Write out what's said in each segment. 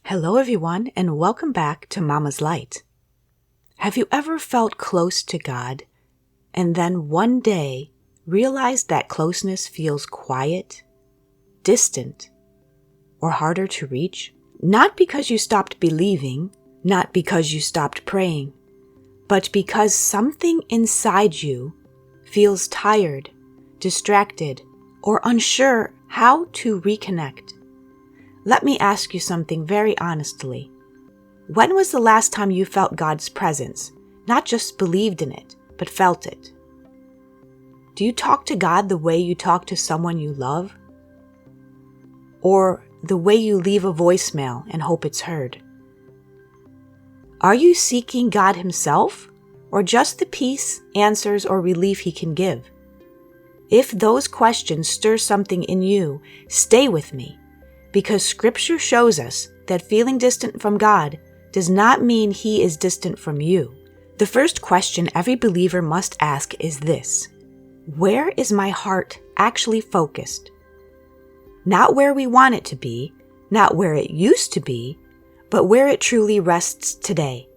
Hello everyone, and welcome back to Mama's Light. Have you ever felt close to God and then one day realized that closeness feels quiet, distant, or harder to reach? Not because you stopped believing, not because you stopped praying, but because something inside you feels tired, distracted, or unsure how to reconnect. Let me ask you something very honestly. When was the last time you felt God's presence, not just believed in it, but felt it? Do you talk to God the way you talk to someone you love? Or the way you leave a voicemail and hope it's heard? Are you seeking God Himself, or just the peace, answers, or relief He can give? If those questions stir something in you, stay with me. Because Scripture shows us that feeling distant from God does not mean He is distant from you. The first question every believer must ask is this: where is my heart actually focused? Not where we want it to be, not where it used to be, but where it truly rests today.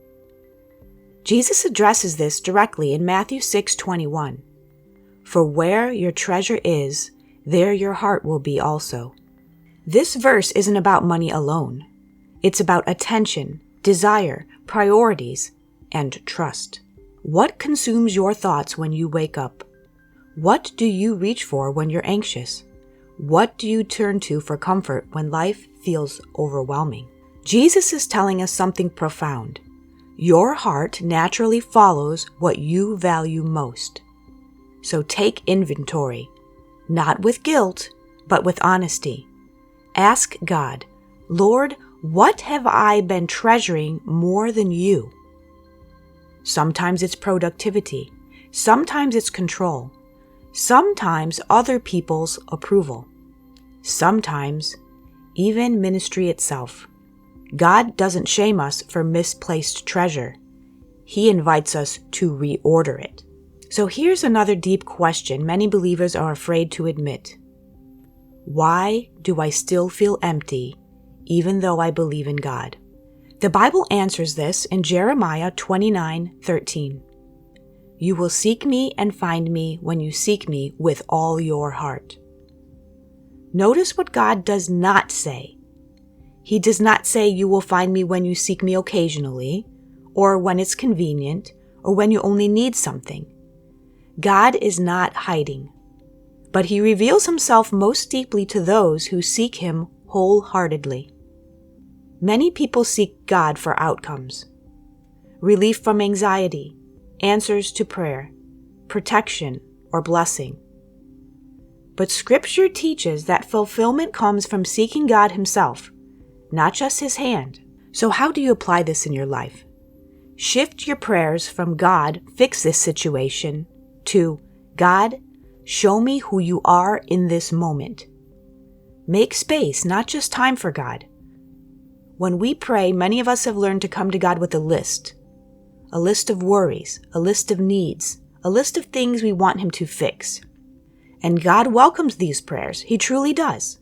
Jesus addresses this directly in Matthew 6:21. For where your treasure is, there your heart will be also. This verse isn't about money alone. It's about attention, desire, priorities, and trust. What consumes your thoughts when you wake up? What do you reach for when you're anxious? What do you turn to for comfort when life feels overwhelming? Jesus is telling us something profound. Your heart naturally follows what you value most. So take inventory, not with guilt, but with honesty. Ask God, Lord, what have I been treasuring more than you? Sometimes it's productivity. Sometimes it's control. Sometimes other people's approval. Sometimes even ministry itself. God doesn't shame us for misplaced treasure. He invites us to reorder it. So here's another deep question many believers are afraid to admit. Why do I still feel empty, even though I believe in God? The Bible answers this in Jeremiah 29:13. You will seek me and find me when you seek me with all your heart. Notice what God does not say. He does not say you will find me when you seek me occasionally, or when it's convenient, or when you only need something. God is not hiding. But He reveals Himself most deeply to those who seek Him wholeheartedly. Many people seek God for outcomes, relief from anxiety, answers to prayer, protection, or blessing. But Scripture teaches that fulfillment comes from seeking God Himself, not just His hand. So how do you apply this in your life? Shift your prayers from God, fix this situation, to God, show me who you are in this moment. Make space, not just time, for God. When we pray, many of us have learned to come to God with a list of worries, a list of needs, a list of things we want Him to fix. And God welcomes these prayers. He truly does.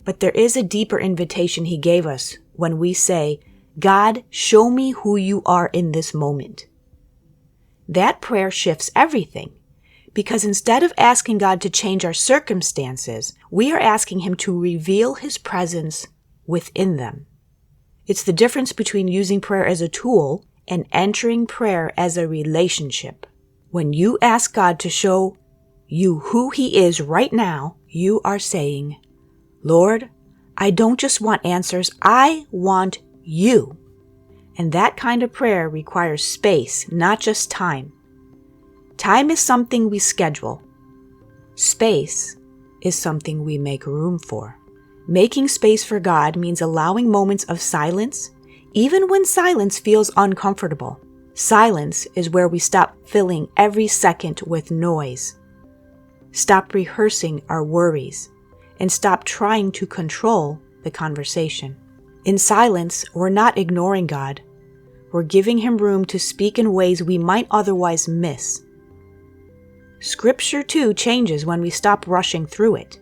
But there is a deeper invitation He gave us when we say, God, show me who you are in this moment. That prayer shifts everything. Because instead of asking God to change our circumstances, we are asking Him to reveal His presence within them. It's the difference between using prayer as a tool and entering prayer as a relationship. When you ask God to show you who He is right now, you are saying, Lord, I don't just want answers, I want you. And that kind of prayer requires space, not just time. Time is something we schedule. Space is something we make room for. Making space for God means allowing moments of silence, even when silence feels uncomfortable. Silence is where we stop filling every second with noise, stop rehearsing our worries, and stop trying to control the conversation. In silence, we're not ignoring God. We're giving Him room to speak in ways we might otherwise miss. Scripture, too, changes when we stop rushing through it.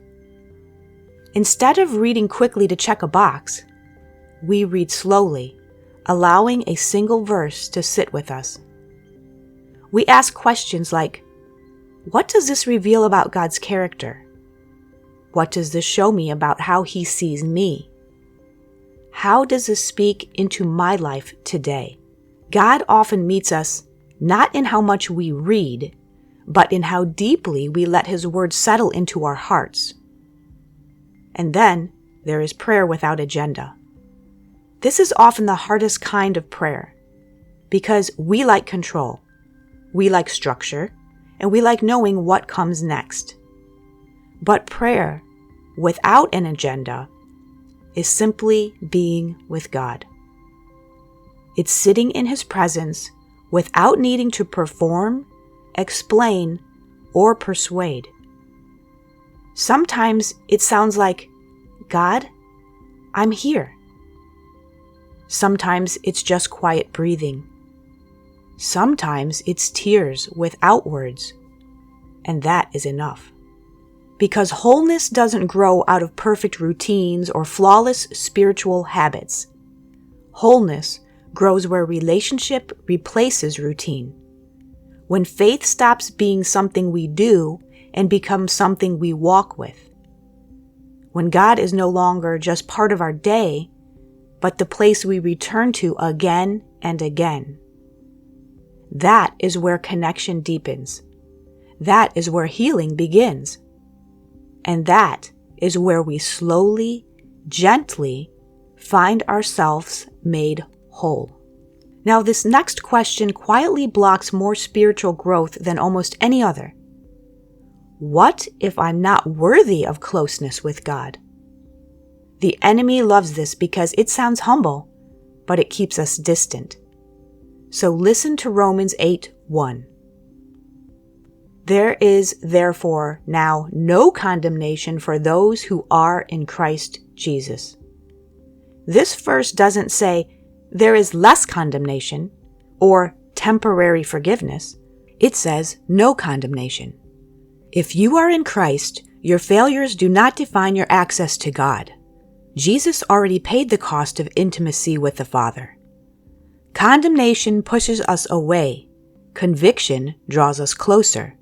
Instead of reading quickly to check a box, we read slowly, allowing a single verse to sit with us. We ask questions like, what does this reveal about God's character? What does this show me about how He sees me? How does this speak into my life today? God often meets us not in how much we read, but in how deeply we let His word settle into our hearts. And then there is prayer without agenda. This is often the hardest kind of prayer because we like control, we like structure, and we like knowing what comes next. But prayer without an agenda is simply being with God. It's sitting in His presence without needing to perform, explain, or persuade. Sometimes it sounds like, God, I'm here. Sometimes it's just quiet breathing. Sometimes it's tears without words, and that is enough. Because wholeness doesn't grow out of perfect routines or flawless spiritual habits. Wholeness grows where relationship replaces routine. When faith stops being something we do and becomes something we walk with. When God is no longer just part of our day, but the place we return to again and again. That is where connection deepens. That is where healing begins. And that is where we slowly, gently find ourselves made whole. Now, this next question quietly blocks more spiritual growth than almost any other. What if I'm not worthy of closeness with God? The enemy loves this because it sounds humble, but it keeps us distant. So listen to Romans 8:1. There is therefore now no condemnation for those who are in Christ Jesus. This verse doesn't say there is less condemnation or temporary forgiveness. It says no condemnation. If you are in Christ, your failures do not define your access to God. Jesus already paid the cost of intimacy with the Father. Condemnation pushes us away. Conviction draws us closer.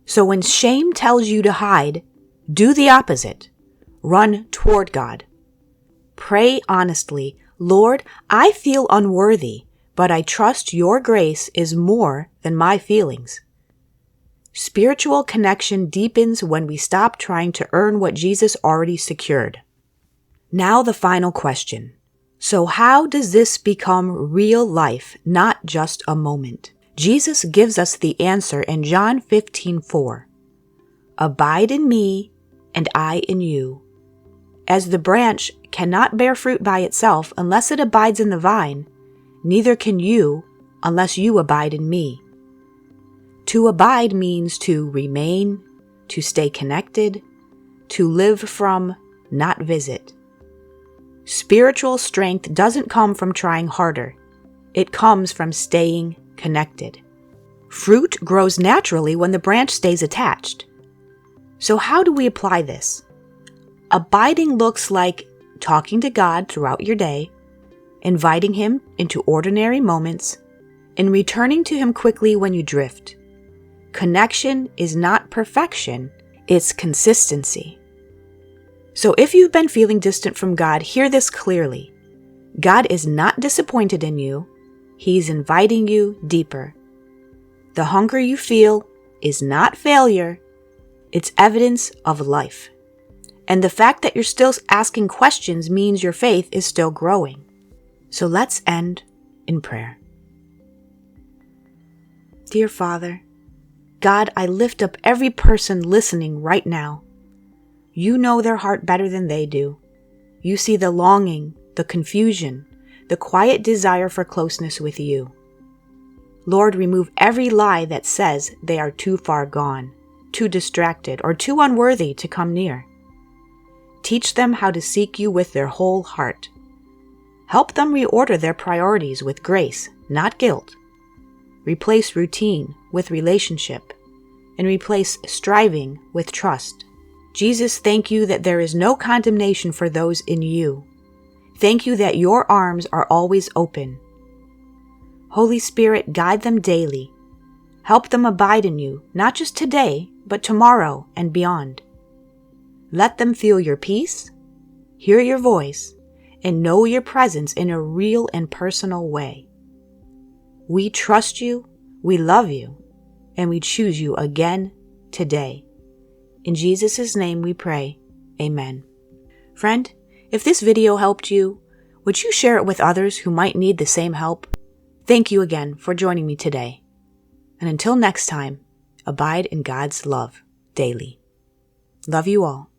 So when shame tells you to hide, do the opposite. Run toward God. Pray honestly, Lord, I feel unworthy, but I trust your grace is more than my feelings. Spiritual connection deepens when we stop trying to earn what Jesus already secured. Now the final question. So how does this become real life, not just a moment? Jesus gives us the answer in John 15:4. Abide in me, and I in you. As the branch cannot bear fruit by itself unless it abides in the vine, neither can you unless you abide in me. To abide means to remain, to stay connected, to live from, not visit. Spiritual strength doesn't come from trying harder. It comes from staying connected. Fruit grows naturally when the branch stays attached. So how do we apply this? Abiding looks like talking to God throughout your day, inviting Him into ordinary moments, and returning to Him quickly when you drift. Connection is not perfection, it's consistency. So if you've been feeling distant from God, hear this clearly. God is not disappointed in you. He's inviting you deeper. The hunger you feel is not failure. It's evidence of life. And the fact that you're still asking questions means your faith is still growing. So let's end in prayer. Dear Father, God, I lift up every person listening right now. You know their heart better than they do. You see the longing, the confusion, the quiet desire for closeness with you. Lord, remove every lie that says they are too far gone, too distracted, or too unworthy to come near. Teach them how to seek you with their whole heart. Help them reorder their priorities with grace, not guilt. Replace routine with relationship, and replace striving with trust. Jesus, thank you that there is no condemnation for those in you. Thank you that your arms are always open. Holy Spirit, guide them daily. Help them abide in you, not just today, but tomorrow and beyond. Let them feel your peace, hear your voice, and know your presence in a real and personal way. We trust you, we love you, and we choose you again today. In Jesus' name we pray, amen. Friend, if this video helped you, would you share it with others who might need the same help? Thank you again for joining me today. And until next time, abide in God's love daily. Love you all.